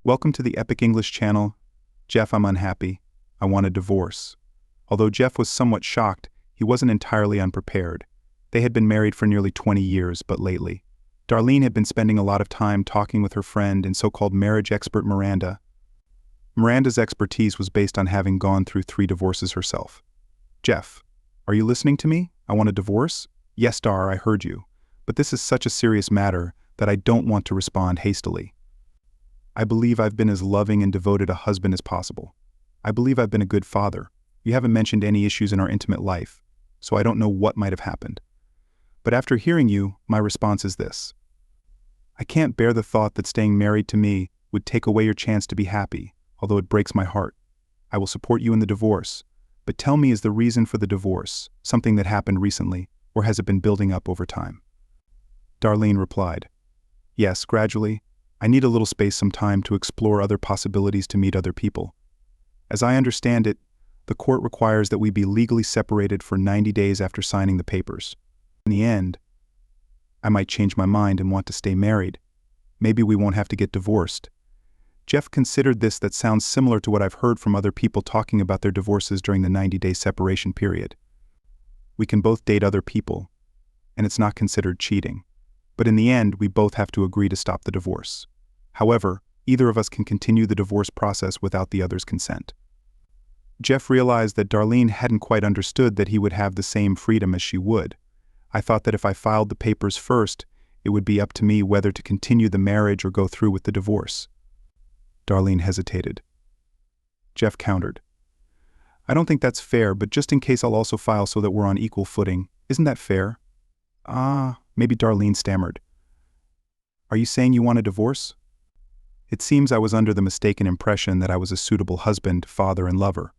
Welcome to the Epic English channel. Jeff, I'm unhappy. I want a divorce. Although Jeff was somewhat shocked, he wasn't entirely unprepared. They had been married for nearly 20 years, but lately, Darlene had been spending a lot of time talking with her friend and so-called marriage expert Miranda. Miranda's expertise was based on having gone through 3 divorces herself. Jeff, are you listening to me? I want a divorce? Yes, Dar, I heard you. But this is such a serious matter that I don't want to respond hastily. I believe I've been as loving and devoted a husband as possible. I believe I've been a good father. You haven't mentioned any issues in our intimate life, so I don't know what might have happened. But after hearing you, my response is this. I can't bear the thought that staying married to me would take away your chance to be happy, although it breaks my heart. I will support you in the divorce, but tell me, is the reason for the divorce something that happened recently, or has it been building up over time? Darlene replied, Yes, gradually. I need a little space, some time to explore other possibilities, to meet other people. As I understand it, the court requires that we be legally separated for 90 days after signing the papers. In the end, I might change my mind and want to stay married. Maybe we won't have to get divorced. Jeff considered this. That sounds similar to what I've heard from other people talking about their divorces during the 90-day separation period. We can both date other people, and it's not considered cheating. But in the end, we both have to agree to stop the divorce. However, either of us can continue the divorce process without the other's consent. Jeff realized that Darlene hadn't quite understood that he would have the same freedom as she would. I thought that if I filed the papers first, it would be up to me whether to continue the marriage or go through with the divorce. Darlene hesitated. Jeff countered. I don't think that's fair, but just in case, I'll also file so that we're on equal footing. Isn't that fair? Maybe Darlene stammered. Are you saying you want a divorce? It seems I was under the mistaken impression that I was a suitable husband, father, and lover.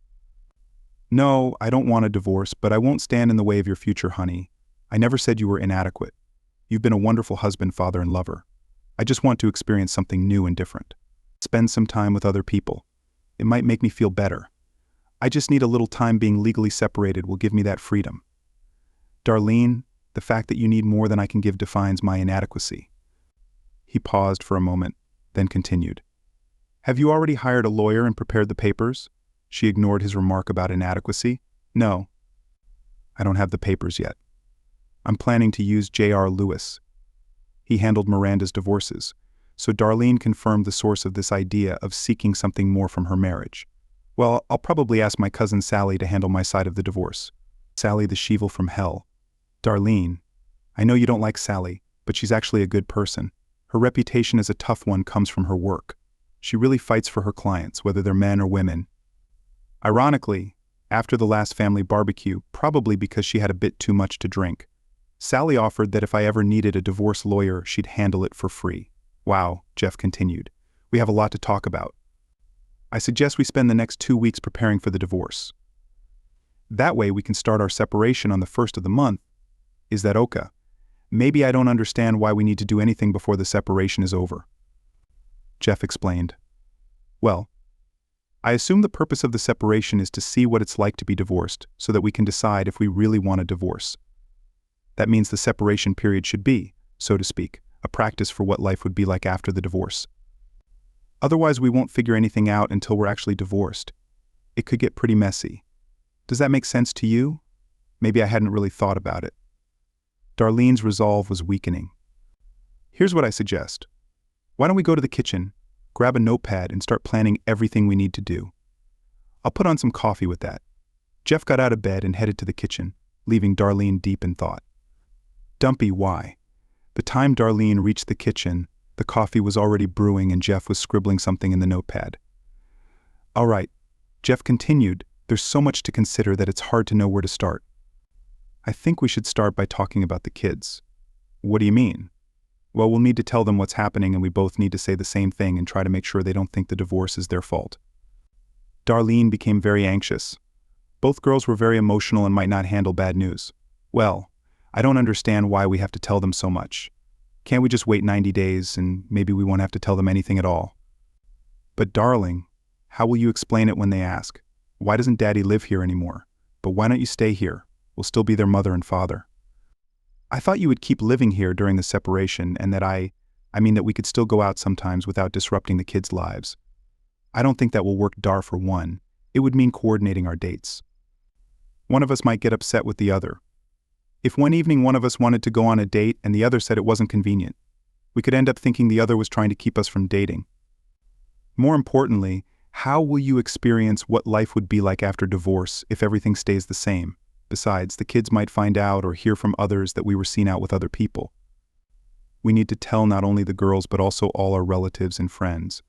No, I don't want a divorce, but I won't stand in the way of your future, honey. I never said you were inadequate. You've been a wonderful husband, father, and lover. I just want to experience something new and different. Spend some time with other people. It might make me feel better. I just need a little time. Being legally separated will give me that freedom. Darlene, the fact that you need more than I can give defines my inadequacy. He paused for a moment, then continued. Have you already hired a lawyer and prepared the papers? She ignored his remark about inadequacy. No. I don't have the papers yet. I'm planning to use J.R. Lewis. He handled Miranda's divorces, so Darlene confirmed the source of this idea of seeking something more from her marriage. Well, I'll probably ask my cousin Sally to handle my side of the divorce. Sally the Sheevil from hell. Darlene, I know you don't like Sally, but she's actually a good person. Her reputation as a tough one comes from her work. She really fights for her clients, whether they're men or women. Ironically, after the last family barbecue, probably because she had a bit too much to drink, Sally offered that if I ever needed a divorce lawyer, she'd handle it for free. Wow, Jeff continued. We have a lot to talk about. I suggest we spend the next 2 weeks preparing for the divorce. That way we can start our separation on the 1st of the month. Is that okay? Maybe I don't understand why we need to do anything before the separation is over. Jeff explained. Well, I assume the purpose of the separation is to see what it's like to be divorced so that we can decide if we really want a divorce. That means the separation period should be, so to speak, a practice for what life would be like after the divorce. Otherwise, we won't figure anything out until we're actually divorced. It could get pretty messy. Does that make sense to you? Maybe I hadn't really thought about it. Darlene's resolve was weakening. Here's what I suggest. Why don't we go to the kitchen, grab a notepad, and start planning everything we need to do? I'll put on some coffee with that. Jeff got out of bed and headed to the kitchen, leaving Darlene deep in thought. Dumpy, why? The time Darlene reached the kitchen, the coffee was already brewing and Jeff was scribbling something in the notepad. All right, Jeff continued, there's so much to consider that it's hard to know where to start. I think we should start by talking about the kids. What do you mean? Well, we'll need to tell them what's happening and we both need to say the same thing and try to make sure they don't think the divorce is their fault. Darlene became very anxious. Both girls were very emotional and might not handle bad news. Well, I don't understand why we have to tell them so much. Can't we just wait 90 days and maybe we won't have to tell them anything at all? But darling, how will you explain it when they ask, why doesn't Daddy live here anymore? But why don't you stay here? We'll still be their mother and father. I thought you would keep living here during the separation and that I I mean that we could still go out sometimes without disrupting the kids' lives. I don't think that will work. For one, it would mean coordinating our dates. One of us might get upset with the other. If one evening one of us wanted to go on a date and the other said it wasn't convenient, we could end up thinking the other was trying to keep us from dating. More importantly, how will you experience what life would be like after divorce if everything stays the same? Besides, the kids might find out or hear from others that we were seen out with other people. We need to tell not only the girls but also all our relatives and friends.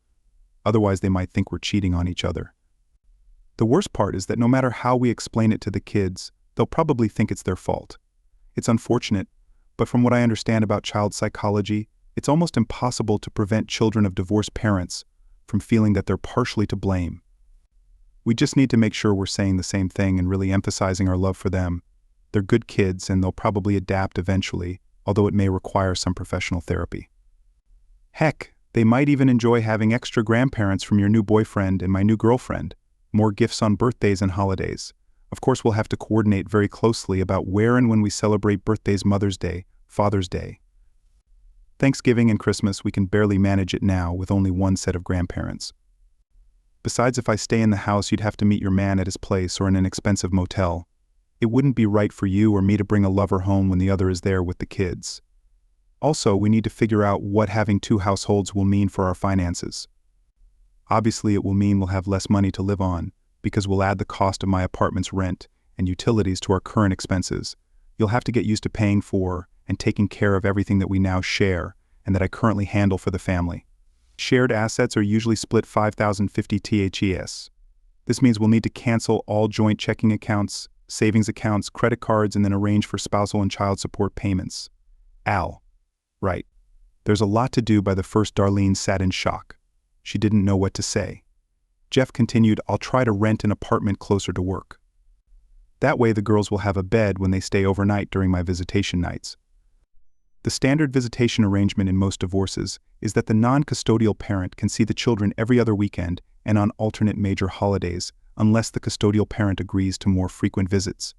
Otherwise, they might think we're cheating on each other. The worst part is that no matter how we explain it to the kids, they'll probably think it's their fault. It's unfortunate, but from what I understand about child psychology, it's almost impossible to prevent children of divorced parents from feeling that they're partially to blame. We just need to make sure we're saying the same thing and really emphasizing our love for them. They're good kids and they'll probably adapt eventually, although it may require some professional therapy. Heck, they might even enjoy having extra grandparents from your new boyfriend and my new girlfriend, more gifts on birthdays and holidays. Of course, we'll have to coordinate very closely about where and when we celebrate birthdays, Mother's Day, Father's Day. Thanksgiving and Christmas, we can barely manage it now with only one set of grandparents. Besides, if I stay in the house, you'd have to meet your man at his place or in an expensive motel. It wouldn't be right for you or me to bring a lover home when the other is there with the kids. Also, we need to figure out what having two households will mean for our finances. Obviously, it will mean we'll have less money to live on, because we'll add the cost of my apartment's rent and utilities to our current expenses. You'll have to get used to paying for and taking care of everything that we now share and that I currently handle for the family. Shared assets are usually split 50/50 THES. This means we'll need to cancel all joint checking accounts, savings accounts, credit cards, and then arrange for spousal and child support payments. Al. Right. There's a lot to do. By the first, Darlene sat in shock. She didn't know what to say. Jeff continued, I'll try to rent an apartment closer to work. That way the girls will have a bed when they stay overnight during my visitation nights. The standard visitation arrangement in most divorces is that the non-custodial parent can see the children every other weekend and on alternate major holidays, unless the custodial parent agrees to more frequent visits.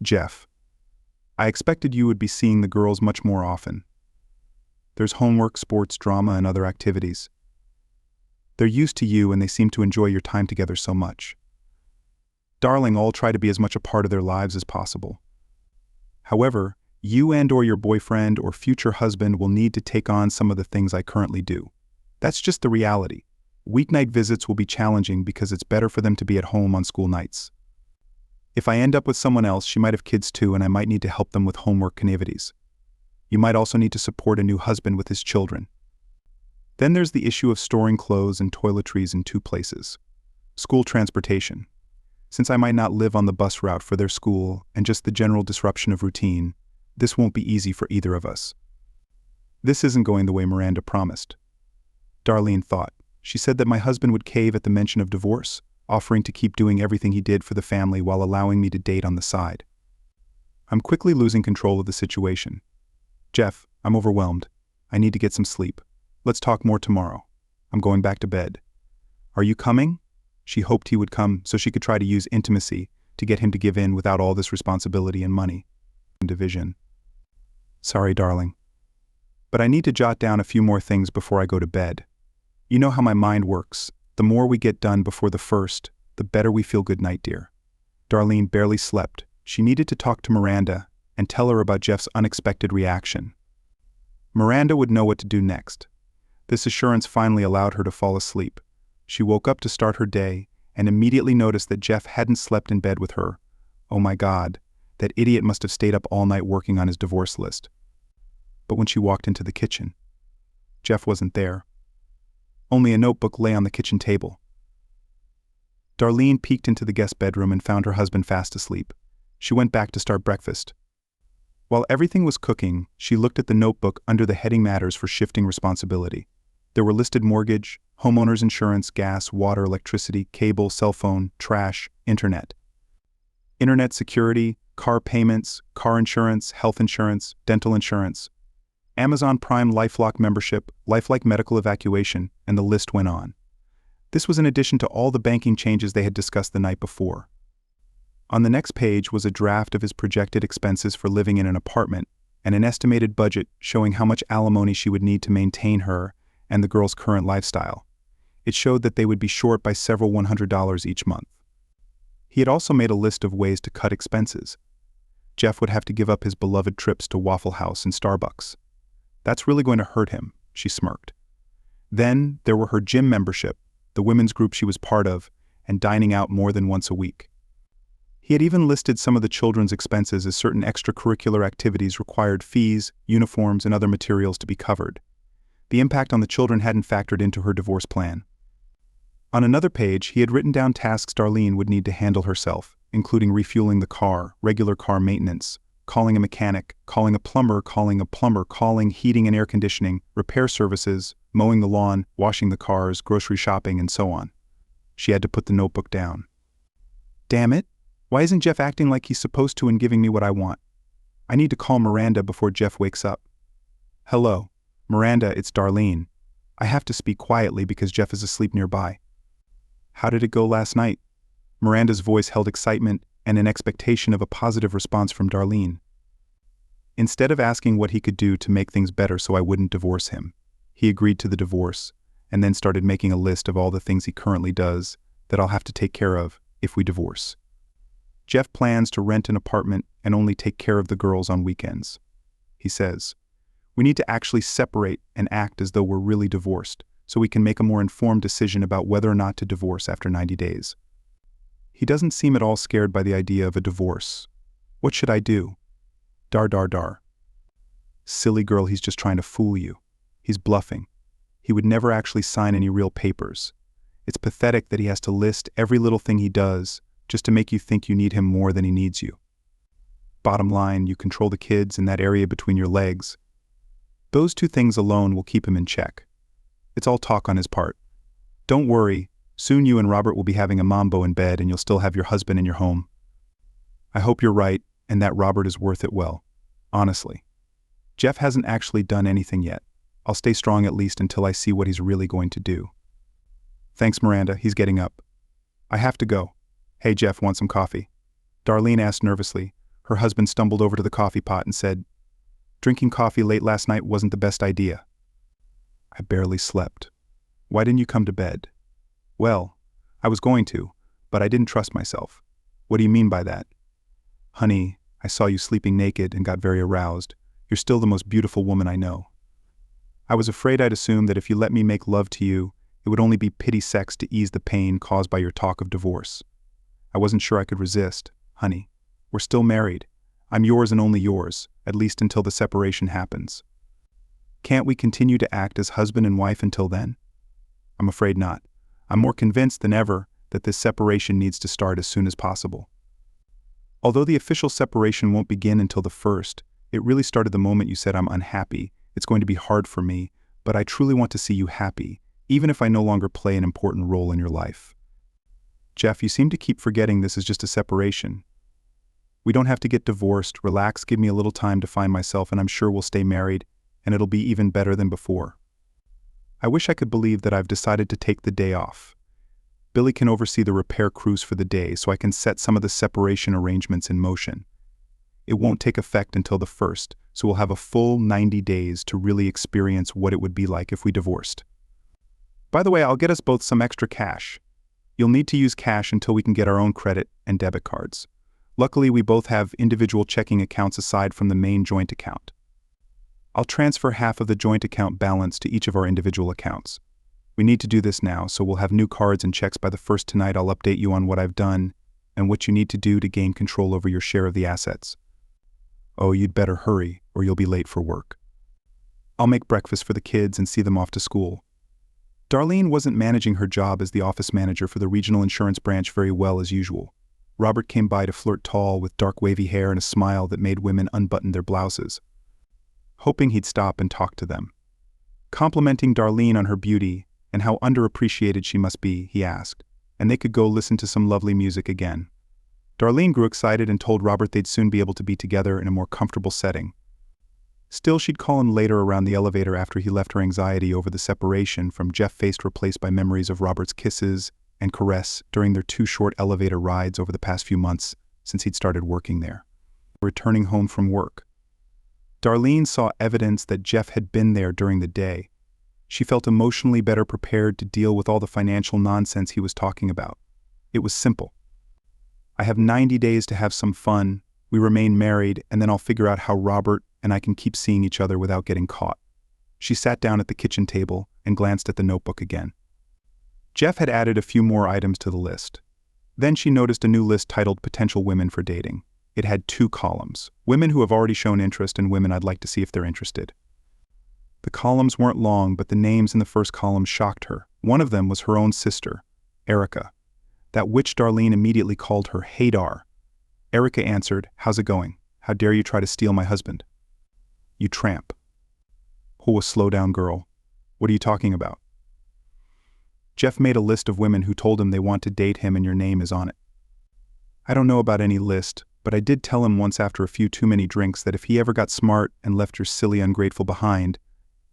Jeff, I expected you would be seeing the girls much more often. There's homework, sports, drama, and other activities. They're used to you and they seem to enjoy your time together so much. Darling, all try to be as much a part of their lives as possible. However, you and/or your boyfriend or future husband will need to take on some of the things I currently do. That's just the reality. Weeknight visits will be challenging because it's better for them to be at home on school nights. If I end up with someone else, she might have kids too, and I might need to help them with homework activities. You might also need to support a new husband with his children. Then there's the issue of storing clothes and toiletries in two places. School transportation. Since I might not live on the bus route for their school and just the general disruption of routine, this won't be easy for either of us. This isn't going the way Miranda promised. Darlene thought. She said that my husband would cave at the mention of divorce, offering to keep doing everything he did for the family while allowing me to date on the side. I'm quickly losing control of the situation. Jeff, I'm overwhelmed. I need to get some sleep. Let's talk more tomorrow. I'm going back to bed. Are you coming? She hoped he would come so she could try to use intimacy to get him to give in without all this responsibility and money. Division. Sorry, darling. But I need to jot down a few more things before I go to bed. You know how my mind works. The more we get done before the first, the better we feel. Good night, dear. Darlene barely slept. She needed to talk to Miranda and tell her about Jeff's unexpected reaction. Miranda would know what to do next. This assurance finally allowed her to fall asleep. She woke up to start her day and immediately noticed that Jeff hadn't slept in bed with her. Oh my God, that idiot must have stayed up all night working on his divorce list. But when she walked into the kitchen, Jeff wasn't there. Only a notebook lay on the kitchen table. Darlene peeked into the guest bedroom and found her husband fast asleep. She went back to start breakfast. While everything was cooking, she looked at the notebook under the heading Matters for Shifting Responsibility. There were listed mortgage, homeowner's insurance, gas, water, electricity, cable, cell phone, trash, internet. Internet security, car payments, car insurance, health insurance, dental insurance, Amazon Prime LifeLock membership, LifeLike medical evacuation, and the list went on. This was in addition to all the banking changes they had discussed the night before. On the next page was a draft of his projected expenses for living in an apartment, and an estimated budget showing how much alimony she would need to maintain her and the girl's current lifestyle. It showed that they would be short by several $100 each month. He had also made a list of ways to cut expenses. Jeff would have to give up his beloved trips to Waffle House and Starbucks. That's really going to hurt him, she smirked. Then there were her gym membership, the women's group she was part of, and dining out more than once a week. He had even listed some of the children's expenses as certain extracurricular activities required fees, uniforms, and other materials to be covered. The impact on the children hadn't factored into her divorce plan. On another page, he had written down tasks Darlene would need to handle herself, including refueling the car, regular car maintenance, calling a mechanic, calling a plumber, calling heating and air conditioning, repair services, mowing the lawn, washing the cars, grocery shopping, and so on. She had to put the notebook down. Damn it! Why isn't Jeff acting like he's supposed to and giving me what I want? I need to call Miranda before Jeff wakes up. Hello. Miranda, it's Darlene. I have to speak quietly because Jeff is asleep nearby. How did it go last night? Miranda's voice held excitement and an expectation of a positive response from Darlene. Instead of asking what he could do to make things better so I wouldn't divorce him, he agreed to the divorce and then started making a list of all the things he currently does that I'll have to take care of if we divorce. Jeff plans to rent an apartment and only take care of the girls on weekends. He says, we need to actually separate and act as though we're really divorced so we can make a more informed decision about whether or not to divorce after 90 days. He doesn't seem at all scared by the idea of a divorce. What should I do? Dar. Silly girl, he's just trying to fool you. He's bluffing. He would never actually sign any real papers. It's pathetic that he has to list every little thing he does just to make you think you need him more than he needs you. Bottom line, you control the kids in that area between your legs. Those two things alone will keep him in check. It's all talk on his part. Don't worry, soon you and Robert will be having a mambo in bed and you'll still have your husband in your home. I hope you're right and that Robert is worth it well. Honestly. Jeff hasn't actually done anything yet. I'll stay strong at least until I see what he's really going to do. Thanks, Miranda. He's getting up. I have to go. Hey, Jeff, want some coffee? Darlene asked nervously. Her husband stumbled over to the coffee pot and said, drinking coffee late last night wasn't the best idea. I barely slept. Why didn't you come to bed? Well, I was going to, but I didn't trust myself. What do you mean by that? Honey, I saw you sleeping naked and got very aroused. You're still the most beautiful woman I know. I was afraid I'd assume that if you let me make love to you, it would only be pity sex to ease the pain caused by your talk of divorce. I wasn't sure I could resist, honey. We're still married. I'm yours and only yours, at least until the separation happens. Can't we continue to act as husband and wife until then? I'm afraid not. I'm more convinced than ever that this separation needs to start as soon as possible. Although the official separation won't begin until the 1st, it really started the moment you said I'm unhappy. It's going to be hard for me, but I truly want to see you happy, even if I no longer play an important role in your life. Jeff, you seem to keep forgetting this is just a separation. We don't have to get divorced. Relax, give me a little time to find myself, and I'm sure we'll stay married, and it'll be even better than before. I wish I could believe that I've decided to take the day off. Billy can oversee the repair crews for the day so I can set some of the separation arrangements in motion. It won't take effect until the 1st, so we'll have a full 90 days to really experience what it would be like if we divorced. By the way, I'll get us both some extra cash. You'll need to use cash until we can get our own credit and debit cards. Luckily, we both have individual checking accounts aside from the main joint account. I'll transfer half of the joint account balance to each of our individual accounts. We need to do this now, so we'll have new cards and checks by the 1st tonight. I'll update you on what I've done and what you need to do to gain control over your share of the assets. Oh, you'd better hurry, or you'll be late for work. I'll make breakfast for the kids and see them off to school. Darlene wasn't managing her job as the office manager for the regional insurance branch very well as usual. Robert came by to flirt tall with dark wavy hair and a smile that made women unbutton their blouses. Hoping he'd stop and talk to them. Complimenting Darlene on her beauty and how underappreciated she must be, he asked, and they could go listen to some lovely music again. Darlene grew excited and told Robert they'd soon be able to be together in a more comfortable setting. Still, she'd call him later around the elevator after he left her anxiety over the separation from Jeff faced replaced by memories of Robert's kisses and caress during their 2 short elevator rides over the past few months since he'd started working there. Returning home from work. Darlene saw evidence that Jeff had been there during the day. She felt emotionally better prepared to deal with all the financial nonsense he was talking about. It was simple. I have 90 days to have some fun, we remain married, and then I'll figure out how Robert and I can keep seeing each other without getting caught. She sat down at the kitchen table and glanced at the notebook again. Jeff had added a few more items to the list. Then she noticed a new list titled Potential Women for Dating. It had 2 columns, women who have already shown interest and women I'd like to see if they're interested. The columns weren't long, but the names in the first column shocked her. One of them was her own sister, Erica, that witch Darlene immediately called her Hadar. Erica answered, "How's it going? How dare you try to steal my husband? You tramp." "Oh, slow down, girl. What are you talking about?" Jeff made a list of women who told him they want to date him and your name is on it. I don't know about any list, but I did tell him once after a few too many drinks that if he ever got smart and left your silly ungrateful behind,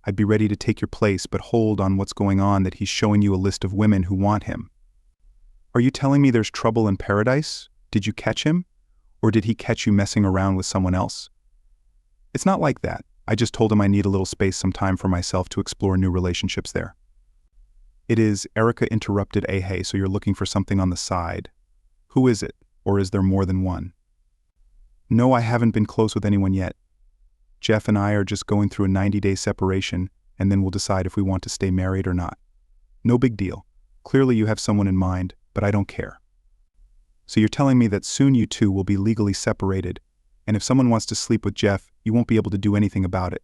I'd be ready to take your place, but hold on what's going on that he's showing you a list of women who want him. Are you telling me there's trouble in paradise? Did you catch him? Or did he catch you messing around with someone else? It's not like that. I just told him I need a little space, some time for myself to explore new relationships there. It is, Erica interrupted. Hey, so you're looking for something on the side. Who is it? Or is there more than one? No, I haven't been close with anyone yet. Jeff and I are just going through a 90-day separation, and then we'll decide if we want to stay married or not. No big deal. Clearly you have someone in mind, but I don't care. So you're telling me that soon you two will be legally separated, and if someone wants to sleep with Jeff, you won't be able to do anything about it.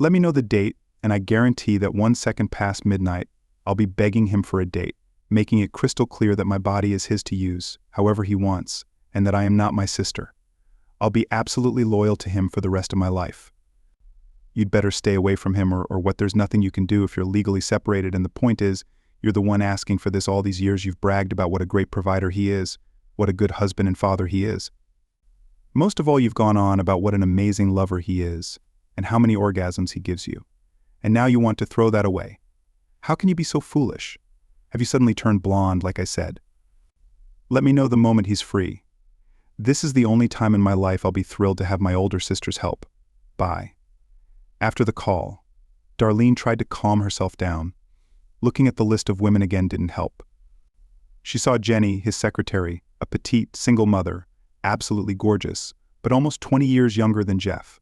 Let me know the date, and I guarantee that 1 second past midnight, I'll be begging him for a date, making it crystal clear that my body is his to use, however he wants, and that I am not my sister. I'll be absolutely loyal to him for the rest of my life. You'd better stay away from him or what there's nothing you can do if you're legally separated, and the point is, you're the one asking for this all these years. You've bragged about what a great provider he is, what a good husband and father he is. Most of all, you've gone on about what an amazing lover he is, and how many orgasms he gives you. And now you want to throw that away. How can you be so foolish? Have you suddenly turned blonde, like I said? Let me know the moment he's free. This is the only time in my life I'll be thrilled to have my older sister's help. Bye. After the call, Darlene tried to calm herself down. Looking at the list of women again didn't help. She saw Jenny, his secretary, a petite, single mother, absolutely gorgeous, but almost 20 years younger than Jeff.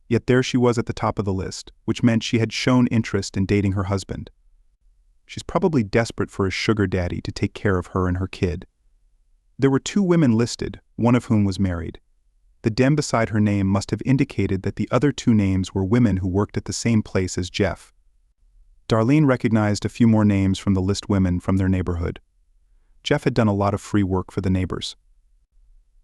Yet there she was at the top of the list, which meant she had shown interest in dating her husband. She's probably desperate for a sugar daddy to take care of her and her kid. There were 2 women listed, one of whom was married. The dem beside her name must have indicated that the other 2 names were women who worked at the same place as Jeff. Darlene recognized a few more names from the list, women from their neighborhood. Jeff had done a lot of free work for the neighbors.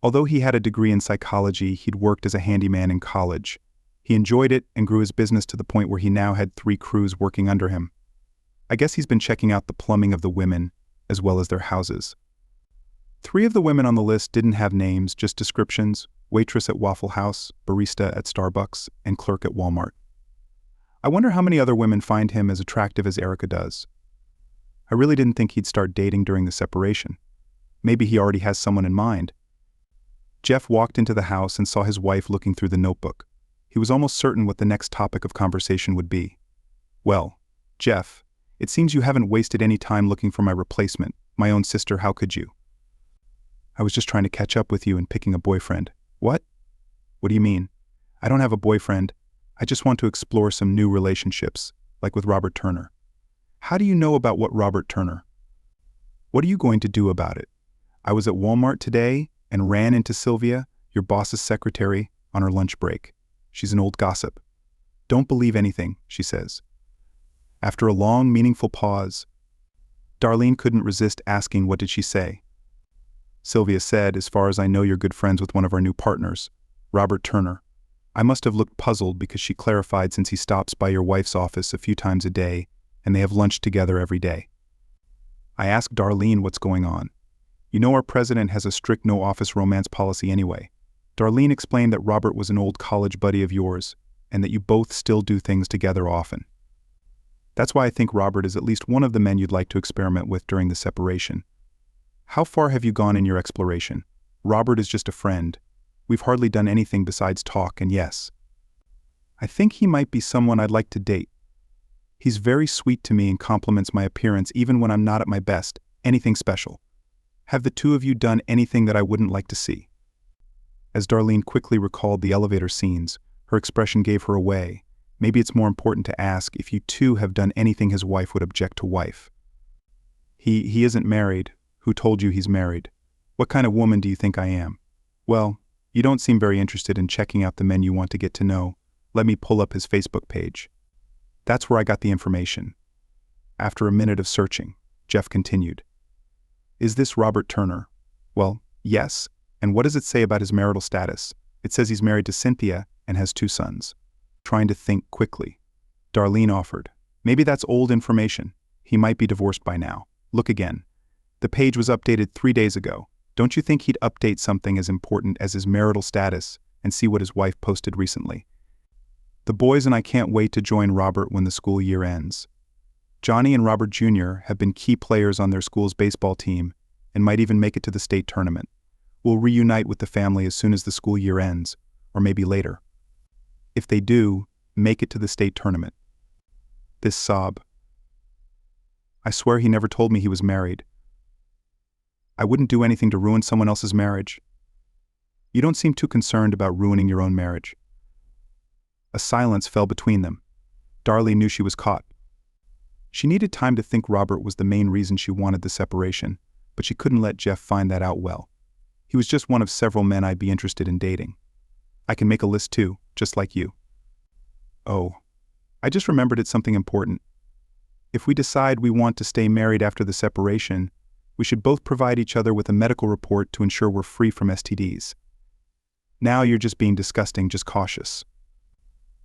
Although he had a degree in psychology, he'd worked as a handyman in college. He enjoyed it and grew his business to the point where he now had 3 crews working under him. I guess he's been checking out the plumbing of the women, as well as their houses. 3 of the women on the list didn't have names, just descriptions: waitress at Waffle House, barista at Starbucks, and clerk at Walmart. I wonder how many other women find him as attractive as Erica does. I really didn't think he'd start dating during the separation. Maybe he already has someone in mind. Jeff walked into the house and saw his wife looking through the notebook. He was almost certain what the next topic of conversation would be. "Well, Jeff, it seems you haven't wasted any time looking for my replacement, my own sister. How could you?" "I was just trying to catch up with you and picking a boyfriend." "What? What do you mean?" "I don't have a boyfriend. I just want to explore some new relationships, like with Robert Turner." "How do you know about what Robert Turner?" "What are you going to do about it?" "I was at Walmart today and ran into Sylvia, your boss's secretary, on her lunch break. She's an old gossip. Don't believe anything she says." After a long, meaningful pause, Darlene couldn't resist asking, "What did she say?" "Sylvia said, as far as I know, you're good friends with one of our new partners, Robert Turner." I must have looked puzzled because she clarified, "Since he stops by your wife's office a few times a day, and they have lunch together every day." I asked Darlene what's going on. "You know our president has a strict no-office romance policy anyway." Darlene explained that Robert was an old college buddy of yours, and that you both still do things together often. "That's why I think Robert is at least one of the men you'd like to experiment with during the separation." "How far have you gone in your exploration?" "Robert is just a friend. We've hardly done anything besides talk, and yes, I think he might be someone I'd like to date. He's very sweet to me and compliments my appearance even when I'm not at my best. Anything special? Have the two of you done anything that I wouldn't like to see?" As Darlene quickly recalled the elevator scenes, her expression gave her away. Maybe it's more important to ask if you two have done anything his wife would object to. Wife. He isn't married. Who told you he's married? What kind of woman do you think I am? Well, you don't seem very interested in checking out the men you want to get to know. Let me pull up his Facebook page. That's where I got the information. After a minute of searching, Jeff continued. Is this Robert Turner? Well, yes. And what does it say about his marital status? It says he's married to Cynthia and has 2 sons. Trying to think quickly, Darlene offered. Maybe that's old information. He might be divorced by now. Look again. The page was updated 3 days ago. Don't you think he'd update something as important as his marital status and see what his wife posted recently? The boys and I can't wait to join Robert when the school year ends. Johnny and Robert Jr. have been key players on their school's baseball team and might even make it to the state tournament. We'll reunite with the family as soon as the school year ends, or maybe later. If they do, make it to the state tournament. This sob. I swear he never told me he was married. I wouldn't do anything to ruin someone else's marriage. You don't seem too concerned about ruining your own marriage. A silence fell between them. Darlene knew she was caught. She needed time to think Robert was the main reason she wanted the separation, but she couldn't let Jeff find that out well. He was just one of several men I'd be interested in dating. I can make a list too, just like you. Oh, I just remembered it's something important. If we decide we want to stay married after the separation, we should both provide each other with a medical report to ensure we're free from STDs. Now you're just being disgusting, just cautious.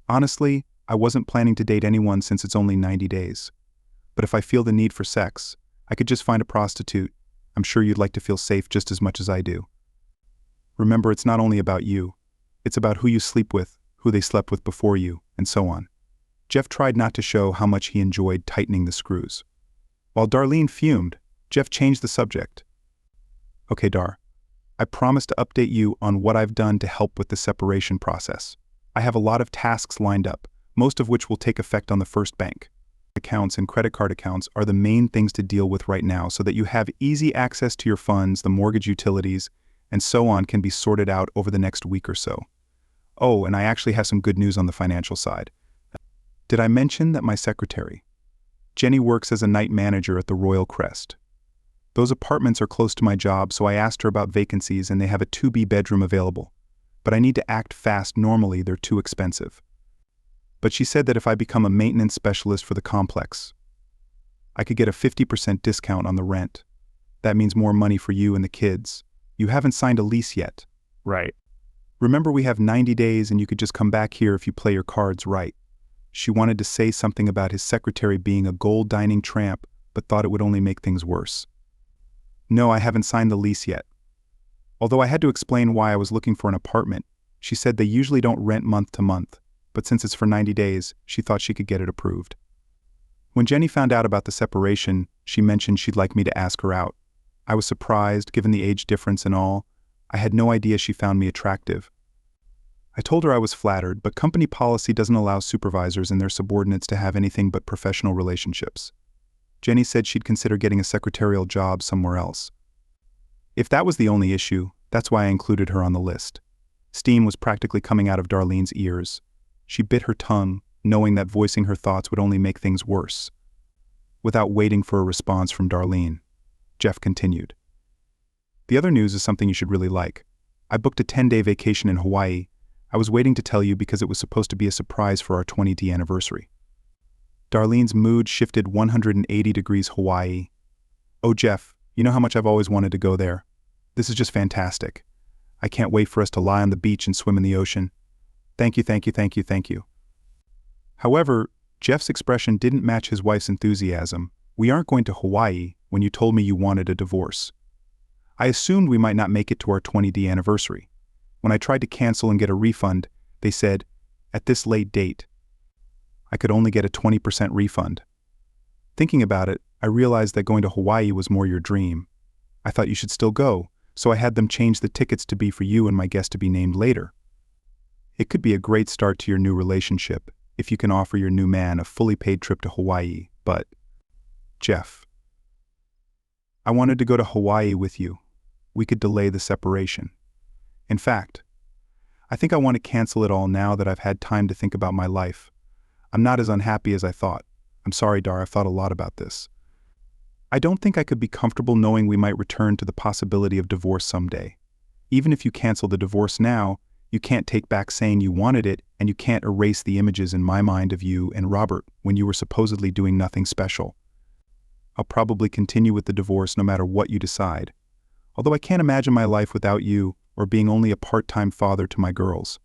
Honestly, I wasn't planning to date anyone since it's only 90 days. But if I feel the need for sex, I could just find a prostitute. I'm sure you'd like to feel safe just as much as I do. Remember, it's not only about you. It's about who you sleep with, who they slept with before you, and so on. Jeff tried not to show how much he enjoyed tightening the screws. While Darlene fumed, Jeff changed the subject. Okay, Dar, I promise to update you on what I've done to help with the separation process. I have a lot of tasks lined up, most of which will take effect on the first bank. Accounts and credit card accounts are the main things to deal with right now so that you have easy access to your funds, the mortgage utilities, and so on can be sorted out over the next week or so. Oh, and I actually have some good news on the financial side. Did I mention that my secretary, Jenny, works as a night manager at the Royal Crest? Those apartments are close to my job, so I asked her about vacancies and they have a 2B bedroom available. But I need to act fast. Normally, they're too expensive. But she said that if I become a maintenance specialist for the complex, I could get a 50% discount on the rent. That means more money for you and the kids. You haven't signed a lease yet. Right. Remember, we have 90 days and you could just come back here if you play your cards right. She wanted to say something about his secretary being a gold dining tramp, but thought it would only make things worse. No, I haven't signed the lease yet. Although I had to explain why I was looking for an apartment, she said they usually don't rent month to month, but since it's for 90 days, she thought she could get it approved. When Jenny found out about the separation, she mentioned she'd like me to ask her out. I was surprised, given the age difference and all. I had no idea she found me attractive. I told her I was flattered, but company policy doesn't allow supervisors and their subordinates to have anything but professional relationships. Jenny said she'd consider getting a secretarial job somewhere else. If that was the only issue, that's why I included her on the list. Steam was practically coming out of Darlene's ears. She bit her tongue, knowing that voicing her thoughts would only make things worse. Without waiting for a response from Darlene, Jeff continued. The other news is something you should really like. I booked a 10-day vacation in Hawaii. I was waiting to tell you because it was supposed to be a surprise for our 20th anniversary. Darlene's mood shifted 180 degrees. Hawaii. Oh, Jeff, you know how much I've always wanted to go there. This is just fantastic. I can't wait for us to lie on the beach and swim in the ocean. Thank you, thank you, thank you, thank you. However, Jeff's expression didn't match his wife's enthusiasm. We aren't going to Hawaii when you told me you wanted a divorce. I assumed we might not make it to our 20th anniversary. When I tried to cancel and get a refund, they said, at this late date, I could only get a 20% refund. Thinking about it, I realized that going to Hawaii was more your dream. I thought you should still go, so I had them change the tickets to be for you and my guest to be named later. It could be a great start to your new relationship if you can offer your new man a fully paid trip to Hawaii, but, Jeff, I wanted to go to Hawaii with you. We could delay the separation. In fact, I think I want to cancel it all now that I've had time to think about my life. I'm not as unhappy as I thought. I'm sorry, Dar, I've thought a lot about this. I don't think I could be comfortable knowing we might return to the possibility of divorce someday. Even if you cancel the divorce now, you can't take back saying you wanted it, and you can't erase the images in my mind of you and Robert when you were supposedly doing nothing special. I'll probably continue with the divorce no matter what you decide, although I can't imagine my life without you or being only a part-time father to my girls.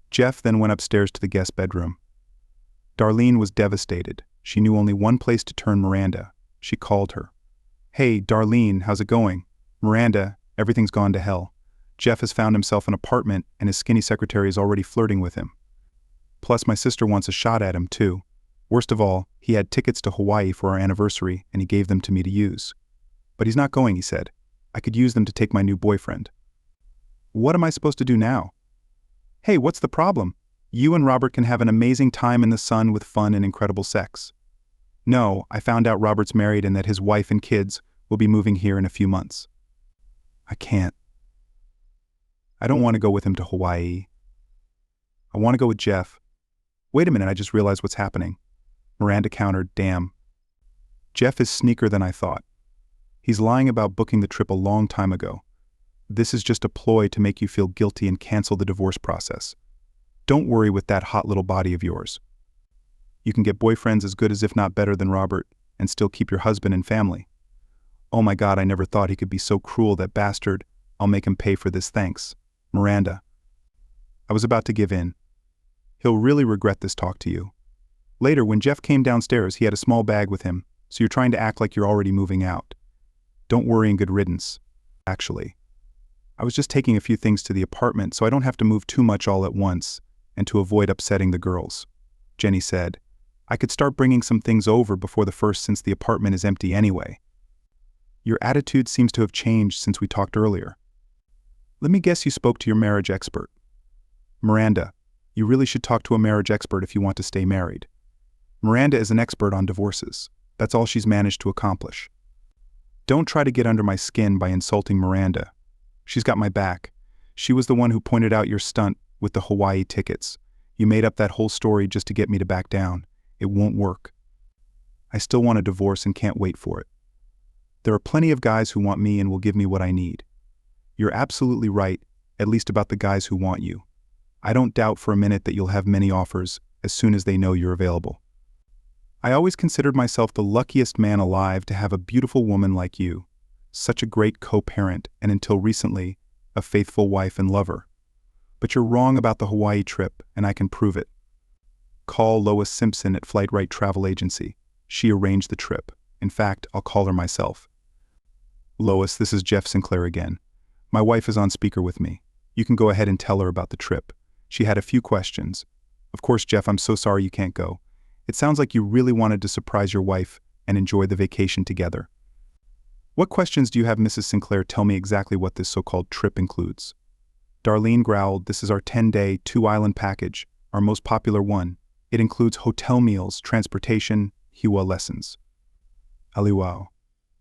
Jeff then went upstairs to the guest bedroom. Darlene was devastated. She knew only one place to turn Miranda. She called her. "Hey, Darlene, how's it going?" "Miranda, everything's gone to hell. Jeff has found himself an apartment and his skinny secretary is already flirting with him. Plus my sister wants a shot at him too. Worst of all, he had tickets to Hawaii for our anniversary and he gave them to me to use. But he's not going, he said. I could use them to take my new boyfriend." "What am I supposed to do now?" "Hey, what's the problem? You and Robert can have an amazing time in the sun with fun and incredible sex." "No, I found out Robert's married and that his wife and kids will be moving here in a few months." "I can't. I don't want to go with him to Hawaii. I want to go with Jeff." "Wait a minute, I just realized what's happening." Miranda countered, "Damn. Jeff is sneaker than I thought. He's lying about booking the trip a long time ago. This is just a ploy to make you feel guilty and cancel the divorce process. Don't worry with that hot little body of yours. You can get boyfriends as good as if not better than Robert and still keep your husband and family." "Oh my God, I never thought he could be so cruel, that bastard. I'll make him pay for this, thanks." "Miranda." I was about to give in. "He'll really regret this talk to you." Later, when Jeff came downstairs, he had a small bag with him, "So you're trying to act like you're already moving out. Don't worry and good riddance. Actually, I was just taking a few things to the apartment so I don't have to move too much all at once and to avoid upsetting the girls." Jenny said, "I could start bringing some things over before the first since the apartment is empty anyway." "Your attitude seems to have changed since we talked earlier. Let me guess you spoke to your marriage expert." "Miranda, you really should talk to a marriage expert if you want to stay married. Miranda is an expert on divorces. That's all she's managed to accomplish. Don't try to get under my skin by insulting Miranda. She's got my back. She was the one who pointed out your stunt with the Hawaii tickets. You made up that whole story just to get me to back down. It won't work. I still want a divorce and can't wait for it. There are plenty of guys who want me and will give me what I need. You're absolutely right, at least about the guys who want you. I don't doubt for a minute that you'll have many offers as soon as they know you're available. I always considered myself the luckiest man alive to have a beautiful woman like you, such a great co-parent, and until recently, a faithful wife and lover. But you're wrong about the Hawaii trip, and I can prove it. Call Lois Simpson at Flight Right Travel Agency. She arranged the trip. In fact, I'll call her myself." "Lois, this is Jeff Sinclair again. My wife is on speaker with me. You can go ahead and tell her about the trip. She had a few questions. Of course, Jeff, I'm so sorry you can't go. It sounds like you really wanted to surprise your wife and enjoy the vacation together." "What questions do you have, Mrs. Sinclair? Tell me exactly what this so-called trip includes." Darlene growled, "This is our 10-day, 2-island package, our most popular one. It includes hotel meals, transportation, hiwa lessons." "Aliwao.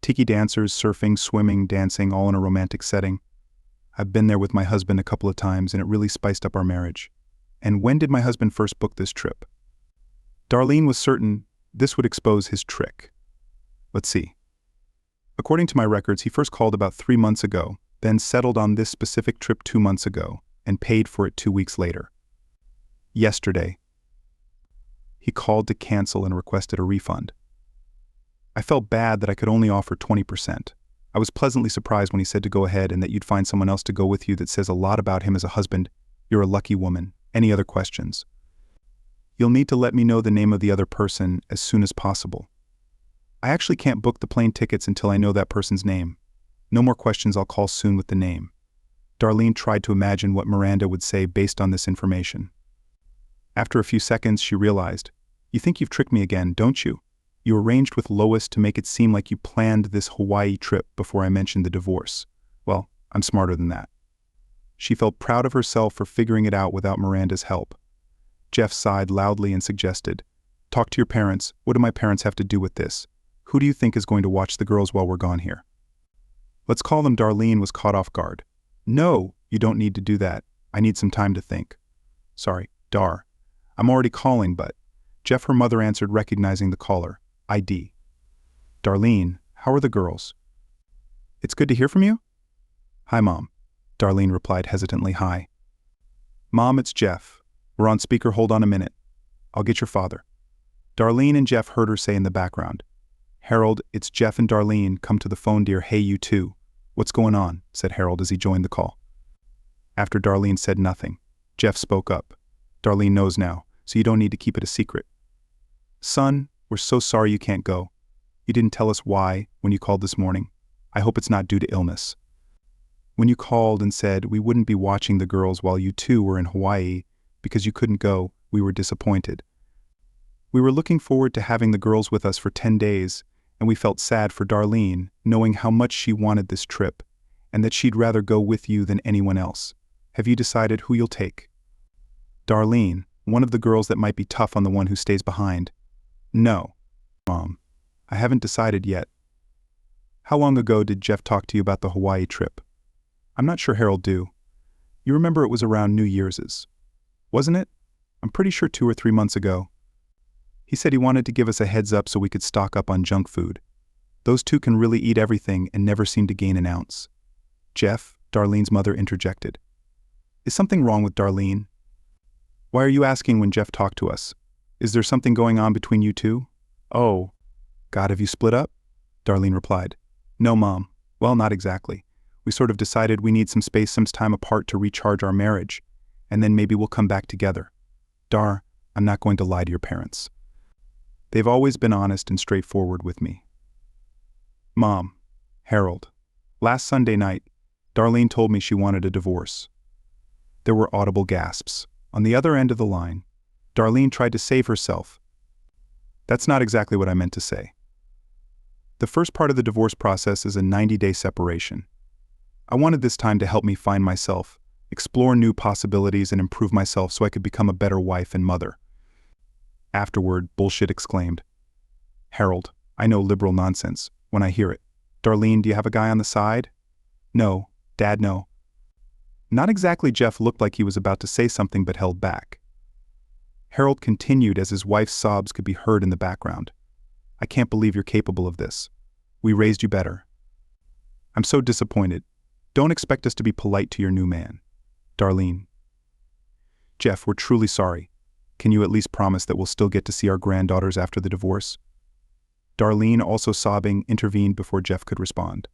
Tiki dancers, surfing, swimming, dancing, all in a romantic setting. I've been there with my husband a couple of times and it really spiced up our marriage." "And when did my husband first book this trip?" Darlene was certain this would expose his trick. "Let's see. According to my records, he first called about 3 months ago, then settled on this specific trip 2 months ago, and paid for it 2 weeks later. Yesterday, he called to cancel and requested a refund. I felt bad that I could only offer 20%. I was pleasantly surprised when he said to go ahead and that you'd find someone else to go with you. That says a lot about him as a husband. You're a lucky woman. Any other questions?" "You'll need to let me know the name of the other person as soon as possible. I actually can't book the plane tickets until I know that person's name. No more questions, I'll call soon with the name." Darlene tried to imagine what Miranda would say based on this information. After a few seconds, she realized, "You think you've tricked me again, don't you? You arranged with Lois to make it seem like you planned this Hawaii trip before I mentioned the divorce. Well, I'm smarter than that." She felt proud of herself for figuring it out without Miranda's help. Jeff sighed loudly and suggested, "Talk to your parents. What do my parents have to do with this? Who do you think is going to watch the girls while we're gone here?" "Let's call them." Darlene was caught off guard. "No, you don't need to do that. I need some time to think." "Sorry, Dar. I'm already calling, but..." Jeff, her mother, answered, recognizing the caller. "ID. Darlene, how are the girls?" "It's good to hear from you." "Hi, Mom." Darlene replied hesitantly. "Hi." "Mom, it's Jeff. We're on speaker. Hold on a minute. I'll get your father." Darlene and Jeff heard her say in the background, "Harold, it's Jeff and Darlene. Come to the phone, dear." "Hey, you two. What's going on?" said Harold as he joined the call. After Darlene said nothing, Jeff spoke up. "Darlene knows now, so you don't need to keep it a secret." "Son, we're so sorry you can't go. You didn't tell us why when you called this morning. I hope it's not due to illness. When you called and said we wouldn't be watching the girls while you two were in Hawaii because you couldn't go, we were disappointed. We were looking forward to having the girls with us for 10 days, and we felt sad for Darlene, knowing how much she wanted this trip, and that she'd rather go with you than anyone else. Have you decided who you'll take?" "Darlene, one of the girls that might be tough on the one who stays behind." "No, Mom. I haven't decided yet." "How long ago did Jeff talk to you about the Hawaii trip?" "I'm not sure Harold do. You remember it was around New Year's, wasn't it? I'm pretty sure 2 or 3 months ago. He said he wanted to give us a heads up so we could stock up on junk food. Those two can really eat everything and never seem to gain an ounce." "Jeff," Darlene's mother interjected. "Is something wrong with Darlene?" "Why are you asking when Jeff talked to us? Is there something going on between you two?" "Oh, God, have you split up?" Darlene replied. "No, Mom. Well, not exactly. We sort of decided we need some space, some time apart to recharge our marriage, and then maybe we'll come back together. Dar, I'm not going to lie to your parents. They've always been honest and straightforward with me." "Mom, Harold, last Sunday night, Darlene told me she wanted a divorce." There were audible gasps. On the other end of the line, Darlene tried to save herself. "That's not exactly what I meant to say. The first part of the divorce process is a 90-day separation. I wanted this time to help me find myself, explore new possibilities, and improve myself so I could become a better wife and mother." Afterward, bullshit exclaimed. "Harold, I know liberal nonsense when I hear it. Darlene, do you have a guy on the side?" "No, Dad, no." Not exactly. Jeff looked like he was about to say something but held back. Harold continued as his wife's sobs could be heard in the background. "I can't believe you're capable of this. We raised you better. I'm so disappointed. Don't expect us to be polite to your new man. Darlene." "Jeff, we're truly sorry. Can you at least promise that we'll still get to see our granddaughters after the divorce?" Darlene, also sobbing, intervened before Jeff could respond.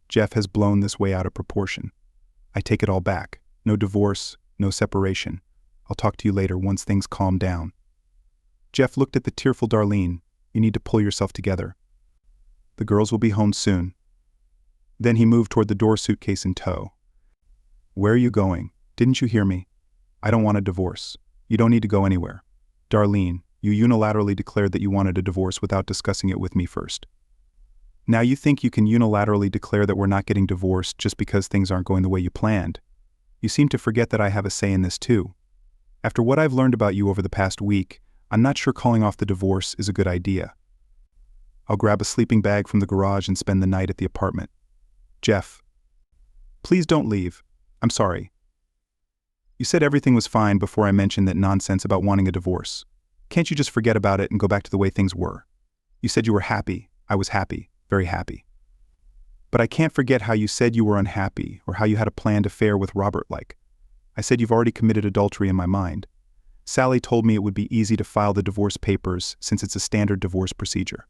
"Jeff has blown this way out of proportion. I take it all back. No divorce, no separation. I'll talk to you later once things calm down." Jeff looked at the tearful Darlene. "You need to pull yourself together. The girls will be home soon." Then he moved toward the door, suitcase in tow. "Where are you going? Didn't you hear me? I don't want a divorce. You don't need to go anywhere. Darlene, you unilaterally declared that you wanted a divorce without discussing it with me first. Now you think you can unilaterally declare that we're not getting divorced just because things aren't going the way you planned. You seem to forget that I have a say in this too. After what I've learned about you over the past week, I'm not sure calling off the divorce is a good idea. I'll grab a sleeping bag from the garage and spend the night at the apartment. Jeff, please don't leave. I'm sorry. You said everything was fine before I mentioned that nonsense about wanting a divorce. Can't you just forget about it and go back to the way things were? You said you were happy. I was happy, very happy. But I can't forget how you said you were unhappy or how you had a planned affair with Robert. I said you've already committed adultery in my mind. Sally told me it would be easy to file the divorce papers since it's a standard divorce procedure.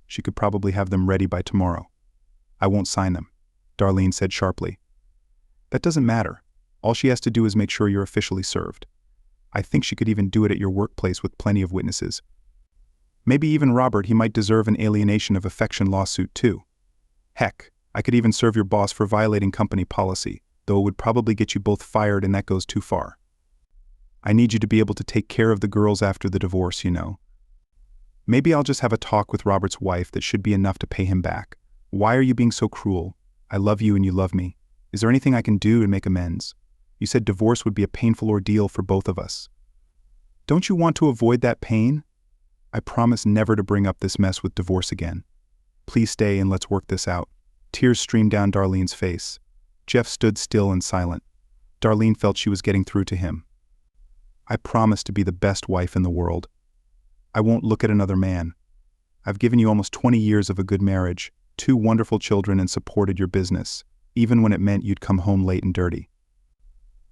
She could probably have them ready by tomorrow. I won't sign them, Darlene said sharply. That doesn't matter. All she has to do is make sure you're officially served. I think she could even do it at your workplace with plenty of witnesses. Maybe even Robert. He might deserve an alienation of affection lawsuit too. Heck, I could even serve your boss for violating company policy, though it would probably get you both fired, and that goes too far. I need you to be able to take care of the girls after the divorce, you know. Maybe I'll just have a talk with Robert's wife. That should be enough to pay him back. Why are you being so cruel? I love you and you love me. Is there anything I can do to make amends? You said divorce would be a painful ordeal for both of us. Don't you want to avoid that pain? I promise never to bring up this mess with divorce again. Please stay and let's work this out. Tears streamed down Darlene's face. Jeff stood still and silent. Darlene felt she was getting through to him. I promise to be the best wife in the world. I won't look at another man. I've given you almost 20 years of a good marriage, 2 wonderful children, and supported your business, even when it meant you'd come home late and dirty.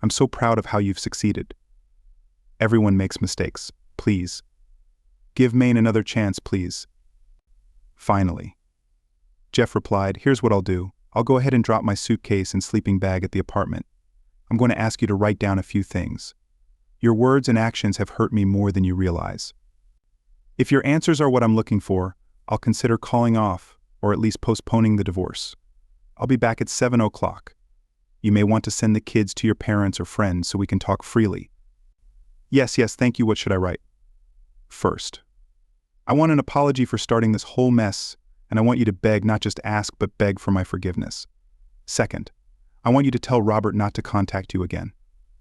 I'm so proud of how you've succeeded. Everyone makes mistakes. Please. Give Maine another chance, please. Finally. Jeff replied, here's what I'll do. I'll go ahead and drop my suitcase and sleeping bag at the apartment. I'm going to ask you to write down a few things. Your words and actions have hurt me more than you realize. If your answers are what I'm looking for, I'll consider calling off, or at least postponing the divorce. I'll be back at 7 o'clock. You may want to send the kids to your parents or friends so we can talk freely. Yes, thank you. What should I write? First, I want an apology for starting this whole mess, and I want you to beg, not just ask, but beg for my forgiveness. Second, I want you to tell Robert not to contact you again.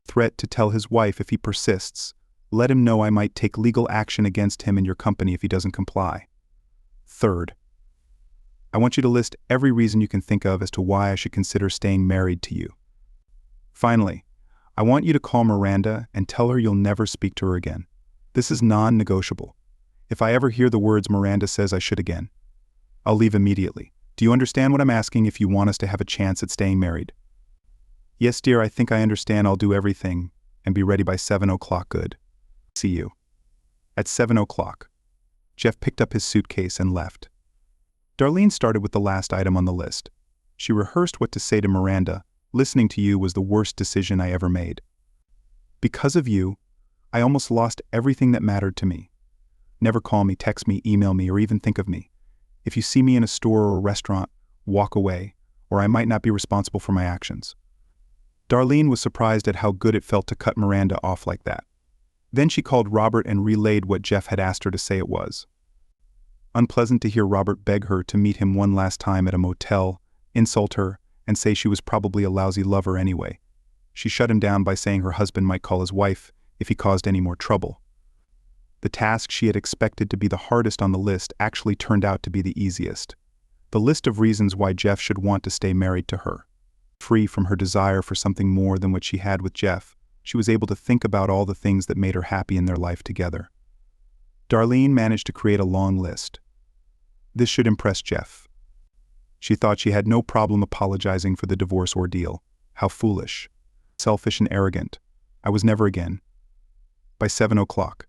Threat to tell his wife if he persists. Let him know I might take legal action against him and your company if he doesn't comply. Third, I want you to list every reason you can think of as to why I should consider staying married to you. Finally, I want you to call Miranda and tell her you'll never speak to her again. This is non-negotiable. If I ever hear the words Miranda says I should again, I'll leave immediately. Do you understand what I'm asking if you want us to have a chance at staying married? Yes, dear, I think I understand. I'll do everything and be ready by 7 o'clock. Good. See you. At 7 o'clock, Jeff picked up his suitcase and left. Darlene started with the last item on the list. She rehearsed what to say to Miranda. Listening to you was the worst decision I ever made. Because of you, I almost lost everything that mattered to me. Never call me, text me, email me, or even think of me. If you see me in a store or a restaurant, walk away, or I might not be responsible for my actions. Darlene was surprised at how good it felt to cut Miranda off like that. Then she called Robert and relayed what Jeff had asked her to say it was. Unpleasant to hear Robert beg her to meet him one last time at a motel, insult her, and say she was probably a lousy lover anyway. She shut him down by saying her husband might call his wife if he caused any more trouble. The task she had expected to be the hardest on the list actually turned out to be the easiest. The list of reasons why Jeff should want to stay married to her. Free from her desire for something more than what she had with Jeff, she was able to think about all the things that made her happy in their life together. Darlene managed to create a long list. This should impress Jeff. She thought she had no problem apologizing for the divorce ordeal. How foolish. Selfish and arrogant. I was never again. By 7 o'clock,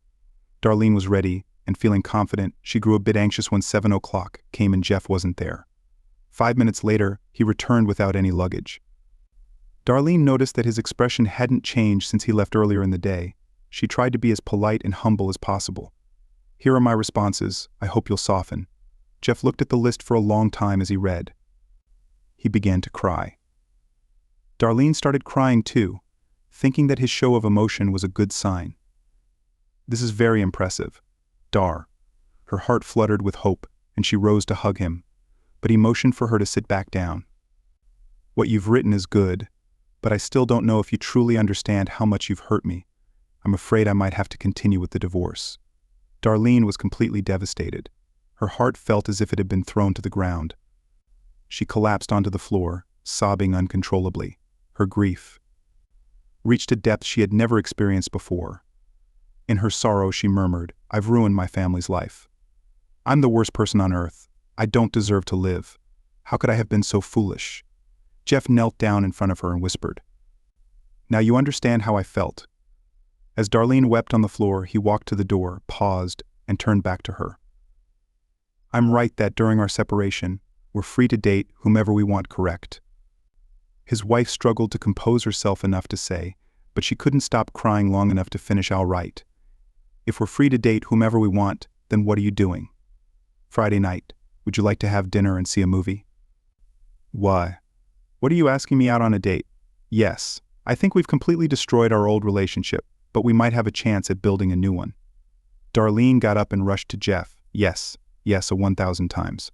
Darlene was ready and feeling confident. She grew a bit anxious when 7 o'clock came and Jeff wasn't there. 5 minutes later, he returned without any luggage. Darlene noticed that his expression hadn't changed since he left earlier in the day. She tried to be as polite and humble as possible. Here are my responses. I hope you'll soften. Jeff looked at the list for a long time as he read. He began to cry. Darlene started crying too, thinking that his show of emotion was a good sign. This is very impressive. Dar. Her heart fluttered with hope, and she rose to hug him, but he motioned for her to sit back down. What you've written is good, but I still don't know if you truly understand how much you've hurt me. I'm afraid I might have to continue with the divorce. Darlene was completely devastated. Her heart felt as if it had been thrown to the ground. She collapsed onto the floor, sobbing uncontrollably. Her grief reached a depth she had never experienced before. In her sorrow, she murmured, I've ruined my family's life. I'm the worst person on earth. I don't deserve to live. How could I have been so foolish? Jeff knelt down in front of her and whispered, Now you understand how I felt. As Darlene wept on the floor, he walked to the door, paused, and turned back to her. I'm right that during our separation, we're free to date whomever we want, correct? His wife struggled to compose herself enough to say, but she couldn't stop crying long enough to finish all right. If we're free to date whomever we want, then what are you doing? Friday night, would you like to have dinner and see a movie? Why? What are you asking me out on a date? Yes, I think we've completely destroyed our old relationship, but we might have a chance at building a new one. Darlene got up and rushed to Jeff. Yes, 1,000 times.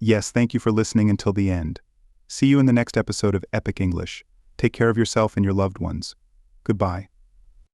Yes, thank you for listening until the end. See you in the next episode of Epic English. Take care of yourself and your loved ones. Goodbye.